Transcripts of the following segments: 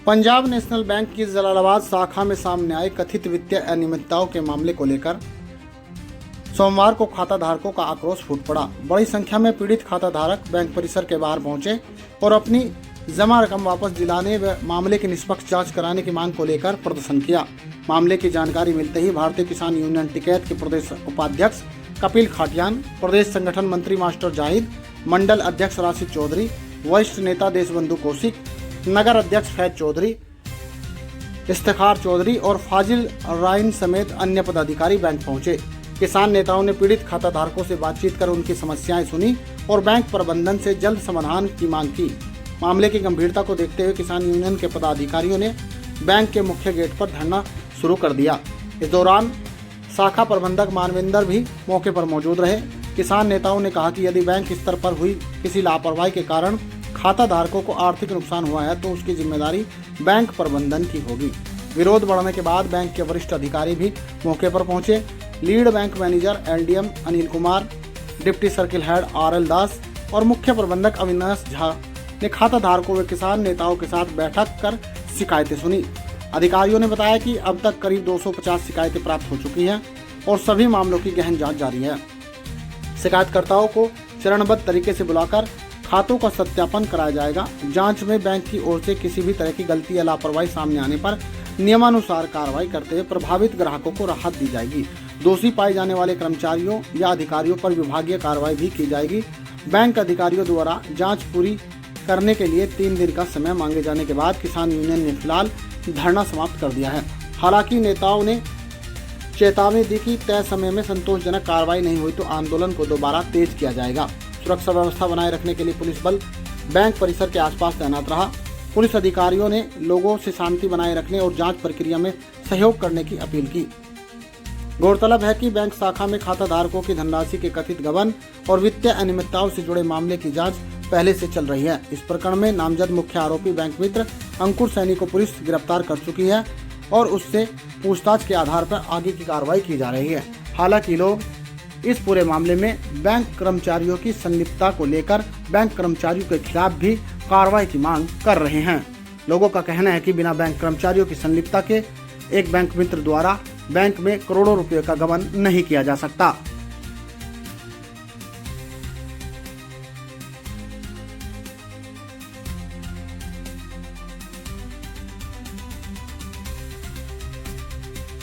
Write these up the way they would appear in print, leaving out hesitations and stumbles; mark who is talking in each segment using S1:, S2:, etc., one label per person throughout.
S1: Punjab national bank की जलालाबाद शाखा में सामने आए कथित वित्तीय अनियमितताओं के मामले को लेकर सोमवार को खाता धारकों का आक्रोश फूट पड़ा। बड़ी संख्या में पीड़ित खाता धारक बैंक परिसर के बाहर पहुंचे और अपनी जमा रकम वापस दिलाने व मामले की निष्पक्ष जांच कराने की मांग को लेकर प्रदर्शन किया। मामले की जानकारी मिलते ही भारतीय किसान यूनियन टिकैत के प्रदेश उपाध्यक्ष कपिल खाटियान, प्रदेश संगठन मंत्री मास्टर जाहिद, मंडल अध्यक्ष राशिद चौधरी, वरिष्ठ नेता देशबंधु कौशिक, नगर अध्यक्ष फैज चौधरी, इफ्तिखार चौधरी और फाजिल राइन समेत अन्य पदाधिकारी बैंक पहुंचे। किसान नेताओं ने पीड़ित खाता धारकों से बातचीत कर उनकी समस्याएं सुनी और बैंक प्रबंधन से जल्द समाधान की मांग की। मामले की गंभीरता को देखते हुए किसान यूनियन के पदाधिकारियों ने बैंक के मुख्य गेट पर धरना शुरू कर दिया। इस दौरान शाखा प्रबंधक मानविंदर भी मौके पर मौजूद रहे। किसान नेताओं ने कहा कि यदि बैंक स्तर पर हुई किसी लापरवाही के कारण खाता धारकों को आर्थिक नुकसान हुआ है तो उसकी जिम्मेदारी बैंक प्रबंधन की होगी। विरोध बढ़ने के बाद बैंक के वरिष्ठ अधिकारी भी मौके पर पहुंचे। Lead bank manager LDM Anil Kumar, deputy circle head RL दास और मुख्य प्रबंधक अविनाश झा ने खाता धारकों व किसान नेताओं के साथ बैठक कर शिकायतें सुनी। अधिकारियों ने बताया कि अब तक करीब 250 शिकायतें प्राप्त हो चुकी हैं और सभी मामलों की गहन जांच जारी है। शिकायतकर्ताओं को चरणबद्ध तरीके से बुलाकर खातों का सत्यापन कराया जाएगा। जांच में बैंक की ओर से किसी भी तरह की गलती या लापरवाही सामने आने पर नियमानुसार कार्रवाई करते हुए प्रभावित ग्राहकों को राहत दी जाएगी। दोषी पाए जाने वाले कर्मचारियों या अधिकारियों पर विभागीय कार्रवाई भी की जाएगी। बैंक अधिकारियों द्वारा जांच पूरी करने के लिए 3 दिन का समय मांगे जाने के बाद किसान यूनियन ने फिलहाल धरना समाप्त कर दिया है। हालांकि नेताओं ने चेतावनी दी कि तय समय में संतोषजनक कार्रवाई नहीं हुई तो आंदोलन को दोबारा तेज किया जाएगा। सुरक्षा व्यवस्था बनाए रखने के लिए पुलिस बल बैंक परिसर के आसपास तैनात रहा। पुलिस अधिकारियों ने लोगों से शांति बनाए रखने और जांच प्रक्रिया में सहयोग करने की अपील की। गौरतलब है कि बैंक शाखा में खाता धारकों की धनराशि के कथित गबन और वित्तीय अनियमितताओं से जुड़े मामले की जांच पहले से चल रही है। इस प्रकरण में नामजद मुख्य आरोपी बैंक मित्र अंकुर सैनी को पुलिस गिरफ्तार कर चुकी है और उससे पूछताछ के आधार पर आगे की कार्रवाई की जा रही है। हालांकि लोग इस पूरे मामले में बैंक कर्मचारियों की संलिप्तता को लेकर बैंक कर्मचारियों के खिलाफ भी कार्रवाई की मांग कर रहे हैं। लोगों का कहना है कि बिना बैंक कर्मचारियों की संलिप्तता के एक बैंक मित्र द्वारा बैंक में करोड़ों रुपए का गबन नहीं किया जा सकता।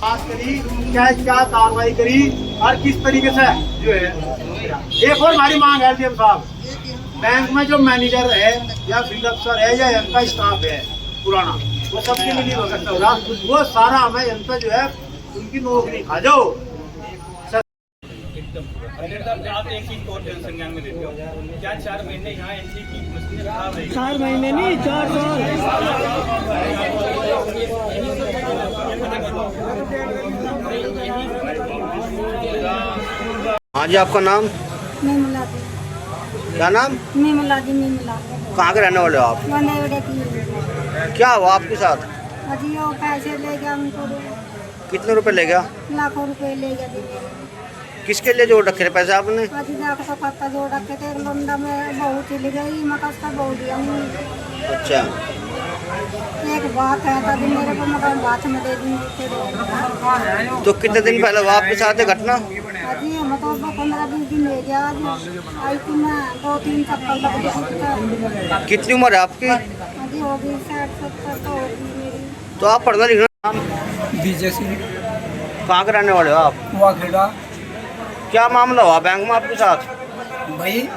S2: बात करी क्या कार्रवाई करी और किस तरीके से जो है। एक और हमारी मांग है LDM साहब, बैंक में जो मैनेजर है या फील्ड अफसर है या इनका स्टाफ है पुराना, वो सबके लिए हो सकता होगा, वो सारा हमें इन पर जो है उनकी नौकरी खा जाओ।
S3: आप एक चीज और संज्ञान में लेते हो क्या 4 महीने यहाँ एंट्री की मशीनें खराब है?
S2: 4 महीने नहीं 4 साल।
S4: हाँ जी, आपका नाम?
S5: मीमुला।
S4: क्या नाम?
S5: मीमुला जी, मीमुला।
S4: कहाँ के रहने वाले हो आप?
S5: वनेवड़े की।
S4: क्या हुआ आपके साथ?
S5: अजी वो पैसे ले गया उनको।
S4: कितने रुपए ले गया?
S5: लाखों रुपए ले गया।
S4: किसके लिए जोड़ रखे थे पैसे आपने?
S5: अजी जाकर तो खाता जोड़ रखे थे, लंडा में बहुत ही ले गई, मकान का बहुत दिया।
S4: अच्छा,
S5: एक बात है तभी मेरे को मकान बात में दे दी।
S4: तो कितने दिन पहले हुआ आपके साथ घटना?
S5: अजी हम तो 15-20 दिन ले गया। आई थी मैं 2-3 चक्कर लग गई।
S4: कितनी उम्र है आपकी?
S5: अजी होगी 60-70 तो होगी मेरी।
S4: तो आप पढ़ना लिखना?
S6: विजय सिंह।
S4: कहाँ के रहने वाले हो आप?
S6: वाखेड़ा।
S4: क्या मामला हुआ बैंक में आपके साथ?
S6: भाई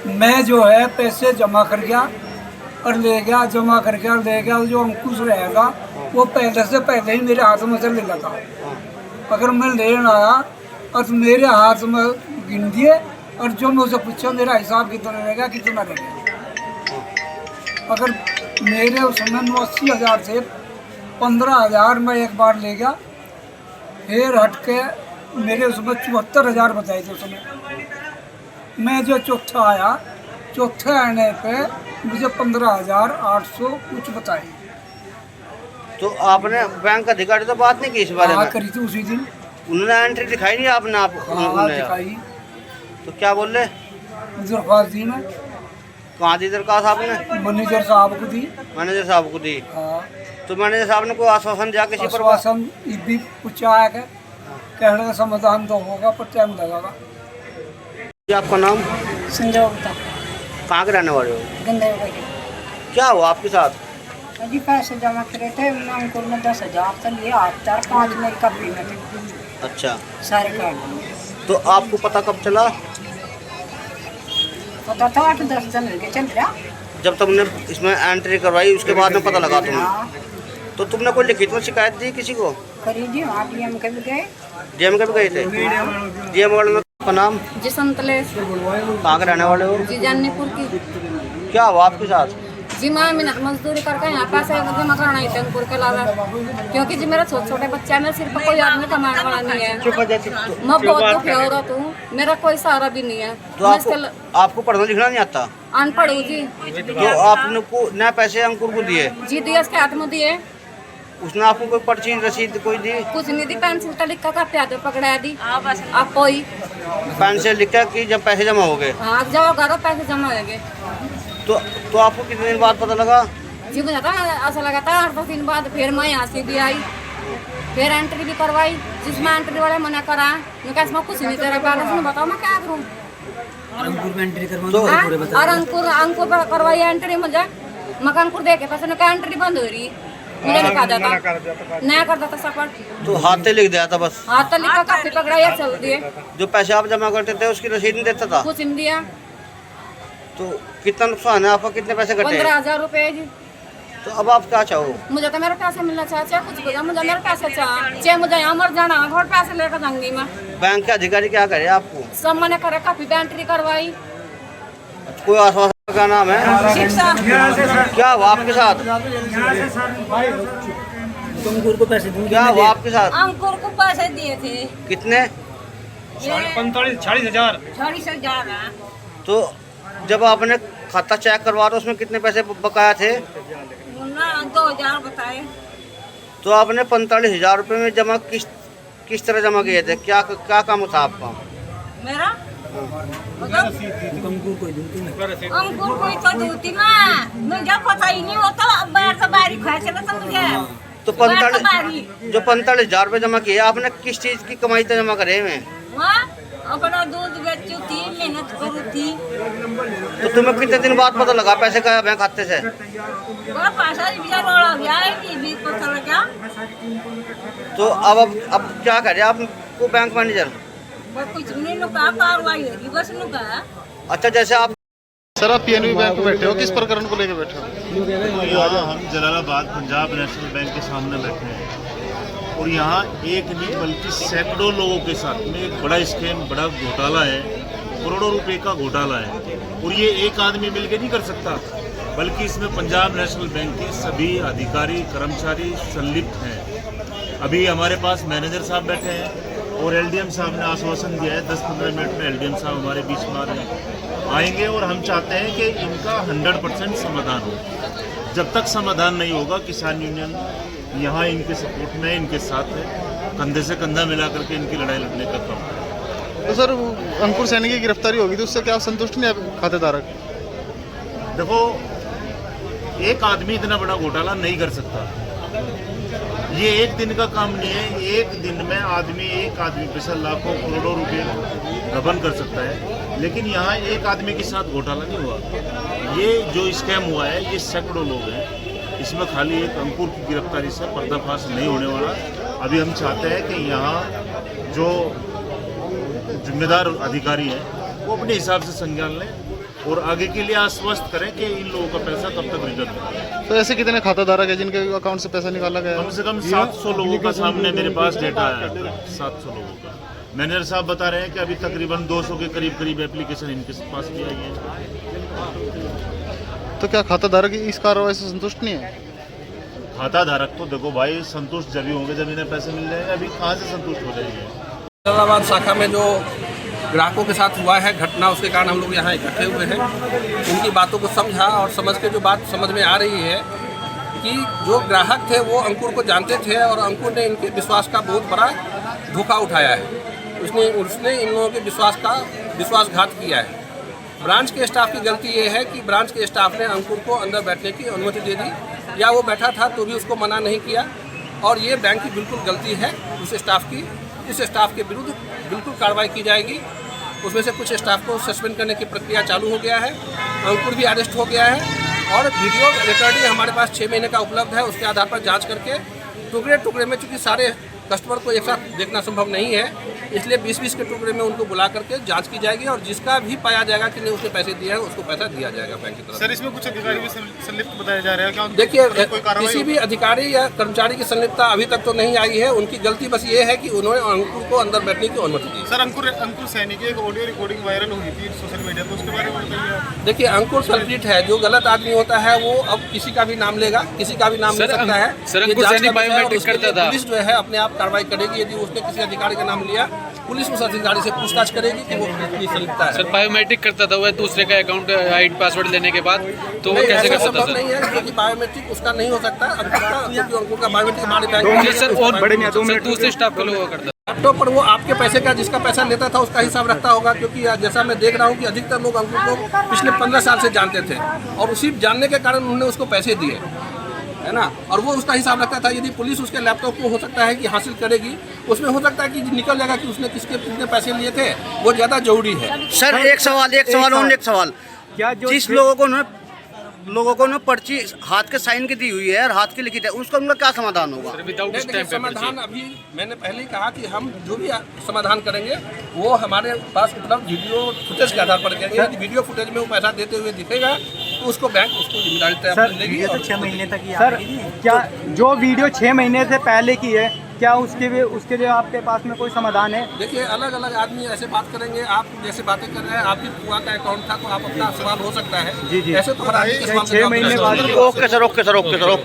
S6: मैं जो है पैसे जमा कर गया और ले गया, जमा करके और ले गया। जो अंकुश रहेगा वो पहले ही मेरे हाथ में से ले लगा। अगर मैं लेने आया और मेरे हाथ में गिन दिए और जो मुझसे पूछा मेरा हिसाब कितना रहेगा कितना रहेगा। अगर मेरे उस समय 80,000 से 15,000 में एक बार ले गया, फिर हट के मेरे उसमें 74,000 बताए थे। उसमें मैं जो चौथा आया, चौथे आने पे मुझे 15,800 कुछ बताए।
S4: तो आपने बैंक अधिकारी से बात नहीं की इस बारे में?
S6: करी थी उसी दिन।
S4: उन्होंने एंट्री दिखाई नहीं आपने? आप
S6: दिखाई।
S4: तो क्या बोल रहे?
S6: दरख्वास्त दी मैं।
S4: कहाँ दी दरखास्त आपने?
S6: मैनेजर साहब को दी।
S4: मैनेजर साहब को दी?
S6: हाँ।
S4: तो मैनेजर साहब ने कोई आश्वासन दिया किसी पर?
S6: आश्वासन भी पूछा है कहने का समाधान तो होगा पर टाइम लगेगा।
S4: जी आपका नाम?
S5: संजोगता
S4: कहाँ के रहने वाले हो?
S5: गंदे
S4: क्या हुआ आपके साथ?
S5: जी पैसे जमा करे थे अंकुर में 10,000 तो लिए, आप 4-5 मेरी कपड़ी में थे
S4: अच्छा,
S5: सारे कार्ड।
S4: तो आपको पता कब चला?
S5: पता था 8-10 दिन हो गए चल रहा।
S4: जब तुमने इसमें एंट्री करवाई उसके बाद में पता लगा तुम्हें?
S5: हाँ
S4: तो तुमने कोई लिखित में शिकायत दी किसी को?
S5: करी जी, वहाँ डीएम के भी गए।
S4: डीएम के भी गए थे? डीएम वाले का नाम?
S5: जी संतलेश।
S4: कहाँ के रहने वाले हो?
S5: जी जाननीपुर की।
S4: क्या हुआ आपके साथ?
S5: जी मैं मेहनत मजदूरी करके यहाँ पैसे जमा करना ही थे अंकुर के अलावा, क्योंकि जी मेरा छोटे बच्चा है, मेरे सिर पर कोई आदमी कमाने वाला नहीं है। मैं बहुत दुखी औरत हूँ, मेरा कोई सहारा भी नहीं है।
S4: तो आपको पढ़ना लिखना नहीं आता?
S5: अनपढ़ हूँ जी।
S4: तो आपने को न पैसे अंकुर को दिए?
S5: जी दिए, उसके हाथ में दिए।
S4: उसने आपको कोई पर्ची रसीद कोई दी?
S5: कुछ नहीं दी, पेंसिल का लिखा का प्यादे पकड़ा दी। आप कोई
S4: पेन से लिखा कि जब पैसे जमा हो गए?
S5: हाँ जाओ घर पैसे जमा होंगे।
S4: तो आपको कितने दिन बाद पता लगा?
S5: जी मुझे ऐसा लगा था 8-10 दिन बाद। फिर मैं यहाँ से भी आई, फिर एंट्री भी करवाई, जिसमें एंट्री वाले मना करा, मैं कैसे मैं कुछ नहीं तेरा बैलेंस में बताओ मैं क्या करूँ।
S6: अंकुर में एंट्री
S5: और अंकुर करवाई एंट्री मुझे, मैं अंकुर दे के पैसे ने एंट्री बंद हो रही, मुझे लिखा जाता नया कर देता सपोर्ट।
S4: तो हाथ से लिख दिया था बस?
S5: हाथ तो लिखा काफी पकड़ा या चल दिए।
S4: जो पैसे आप जमा करते थे उसकी रसीद नहीं देता था?
S5: कुछ नहीं दिया।
S4: तो कितना नुकसान है आपका? कितने पैसे कटे?
S5: 15,000 रुपए जी।
S4: तो अब आप क्या चाहो?
S5: मुझे तो मेरे पैसे मिलना चाहे कुछ भी, मुझे मेरे पैसे चाहे मुझे यहाँ मर जाना और पैसे लेकर जाऊंगी मैं।
S4: बैंक के अधिकारी क्या करे आपको?
S5: सब मैंने करे, काफी एंट्री करवाई।
S4: कोई आश्वासन का नाम है?
S5: शिक्षा।
S4: क्या हुआ आपके साथ?
S6: अंकुर को पैसे दूंगी।
S4: क्या हुआ आपके साथ?
S5: अंकुर को पैसे दिए थे।
S4: कितने?
S3: 45,000।
S4: तो जब आपने खाता चेक करवा तो उसमें कितने पैसे बकाया थे?
S5: 2,000 बताए।
S4: तो आपने 45,000 रुपये में जमा किस तरह जमा किए थे? क्या काम था आपका?
S5: मेरा
S6: अंकुर
S5: कोई तो दूती मुझे पता ही नहीं होता। तो बारी खाए चला तो मुझे
S4: तो 45,000 रुपये जमा किए आपने, किस चीज़ की कमाई तो जमा करे में?
S5: अपना दूध बेचू थी, मेहनत करू थी।
S4: तो तुम्हें कितने दिन बाद पता लगा पैसे का बैंक खाते से?
S5: पता लगा।
S4: तो अब क्या करे आपको बैंक मैनेजर?
S5: कुछ नहीं नुका, कार्रवाई होगी बस नुका।
S4: अच्छा, जैसे आप
S1: सर आप पीएनबी बैंक में बैठे हो, किस प्रकरण को लेकर बैठे हो?
S7: यहाँ हम जलालाबाद पंजाब नेशनल बैंक के सामने बैठे हैं और यहाँ एक नहीं बल्कि सैकड़ों लोगों के साथ में एक बड़ा स्कैम, बड़ा घोटाला है, करोड़ों रुपए का घोटाला है। और ये एक आदमी मिलकर नहीं कर सकता, बल्कि इसमें पंजाब नेशनल बैंक के सभी अधिकारी कर्मचारी संलिप्त हैं। अभी हमारे पास मैनेजर साहब बैठे हैं और एलडीएम साहब ने आश्वासन दिया है 10-15 मिनट में एलडीएम साहब हमारे बीच में आएंगे और हम चाहते हैं कि इनका 100% समाधान हो। जब तक समाधान नहीं होगा किसान यूनियन यहाँ इनके सपोर्ट में, इनके साथ है, कंधे से कंधा मिला करके इनकी लड़ाई लड़ने का काम है।
S1: तो सर अंकुर सैनी की गिरफ्तारी होगी तो उससे क्या संतुष्ट नहीं है खातेधारक?
S7: देखो, एक आदमी इतना बड़ा घोटाला नहीं कर सकता, ये एक दिन का काम नहीं है। एक दिन में एक आदमी पे से लाखों करोड़ों रुपए गबन कर सकता है, लेकिन यहाँ एक आदमी के साथ घोटाला नहीं हुआ। ये जो स्कैम हुआ है ये सैकड़ों लोग हैं, इसमें खाली एक अंकुर की गिरफ्तारी से पर्दाफाश नहीं होने वाला। अभी हम चाहते हैं कि यहाँ जो जिम्मेदार अधिकारी हैं वो अपने हिसाब से संज्ञान लें और आगे के लिए आश्वस्त करें कि इन लोगों का पैसा कब तक रिटर्न होगा।
S1: तो ऐसे कितने खाताधारक है जिनके अकाउंट से पैसा निकाला गया?
S7: कम से कम 700 लोगों का सामने मेरे पास डेटा आया है, 700 लोगों का। मैनेजर साहब बता रहे हैं कि अभी तकरीबन 200 के करीब एप्लीकेशन इनके पास किया गया है।
S1: तो क्या खाताधारक इस कार्रवाई से संतुष्ट नहीं है?
S7: खाताधारक तो देखो भाई संतुष्ट जब ही होंगे जब इन्हें पैसे मिल जाएंगे, अभी कहाँ से संतुष्ट हो जाएंगे।
S8: जलालाबाद शाखा में जो ग्राहकों के साथ हुआ है घटना, उसके कारण हम लोग यहाँ इकट्ठे हुए हैं। उनकी बातों को समझा और समझ के जो बात समझ में आ रही है कि जो ग्राहक थे वो अंकुर को जानते थे और अंकुर ने इनके विश्वास का बहुत बड़ा धोखा उठाया है। उसने इन लोगों के विश्वासघात किया है। ब्रांच के स्टाफ की गलती ये है कि ब्रांच के स्टाफ ने अंकुर को अंदर बैठने की अनुमति दे दी या वो बैठा था तो भी उसको मना नहीं किया। और ये बैंक की बिल्कुल गलती है उस स्टाफ की। इस स्टाफ के विरुद्ध बिल्कुल कार्रवाई की जाएगी। उसमें से कुछ स्टाफ को सस्पेंड करने की प्रक्रिया चालू हो गया है। अंकुर भी अरेस्ट हो गया है और वीडियो रिकॉर्डिंग हमारे पास 6 महीने का उपलब्ध है। उसके आधार पर जांच करके टुकड़े टुकड़े में, चूँकि सारे कस्टमर को एक साथ देखना संभव नहीं है, इसलिए 20-20 के टुकड़े में उनको बुला करके जांच की जाएगी और जिसका भी पाया जाएगा कि नहीं उसने पैसे दिए हैं उसको पैसा दिया जाएगा बैंक की तरफ।
S9: सर, इसमें कुछ अधिकारी भी संलिप्त बताया जा रहा है क्या?
S8: देखिए, किसी भी अधिकारी या कर्मचारी की संलिप्तता अभी तक तो नहीं आई है। उनकी गलती बस ये है कि उन्होंने अंकुर को अंदर बैठने की अनुमति दी।
S9: सर, अंकुर सैनी की एक ऑडियो रिकॉर्डिंग वायरल हुई थी सोशल मीडिया पर, उसके बारे में बताइए।
S8: देखिए, अंकुर कल्प्रिट है। जो गलत आदमी होता है वो अब किसी का भी नाम लेगा, किसी का भी नाम ले सकता है।
S10: सर, अंकुर सैनी बायोमेट्रिक करता था।
S8: पुलिस जो है अपने आप कार्रवाई करेगी। यदि उसने किसी अधिकारी का नाम लिया, पुलिस उस अधिकारी से पूछताछ करेगी कि वो कितनी संलिप्तता है।
S10: सर, बायोमेट्रिक करता था, वह दूसरे का अकाउंट आईडी पासवर्ड लेने के बाद, तो वो कैसे कर सकता
S8: संभव नहीं है क्योंकि बायोमेट्रिक उसका नहीं हो सकता। क्योंकि अंकुर का बायोमेट्रिक हमारे बैंक
S10: सर, और बड़े दूसरे स्टाफ का लोग करता।
S8: लैपटॉप पर वो आपके पैसे का, जिसका पैसा लेता था उसका हिसाब रखता होगा। क्योंकि जैसा मैं देख रहा हूँ कि अधिकतर लोग अंकुर को पिछले 15 साल से जानते थे और उसी जानने के कारण उन्होंने उसको पैसे दिए, है ना। और वो उसका हिसाब रखता था। यदि पुलिस उसके लैपटॉप को हो सकता है कि हासिल करेगी, उसमें हो सकता है कि निकल जाएगा कि उसने कितने पैसे लिए थे। वो ज़्यादा जरूरी है।
S4: सर, एक सवाल
S2: क्या जो
S4: जिस लोगों को पर्ची हाथ के साइन की दी हुई है और हाथ की लिखित है, उसका उनका क्या समाधान होगा?
S8: देखिए, समाधान अभी मैंने पहले ही कहा कि हम जो भी समाधान करेंगे वो हमारे पास उपलब्ध वीडियो फुटेज के आधार पर करेंगे। यदि वीडियो फुटेज में वो पैसा देते हुए दिखेगा तो उसको बैंक उसको जिम्मेदारी तय लेगी।
S2: 6 महीने तक सर, क्या जो वीडियो 6 महीने से पहले की है, क्या उसके लिए आपके पास में कोई समाधान है?
S8: देखिए, अलग अलग आदमी ऐसे बात करेंगे। आप जैसे बातें कर रहे हैं, आपकी बुआ का अकाउंट था तो आप अपना सवाल हो सकता है।
S2: जी।
S8: ऐसे तो हर आदमी के सवाल
S2: 6 महीने बाद।
S4: Okay sir.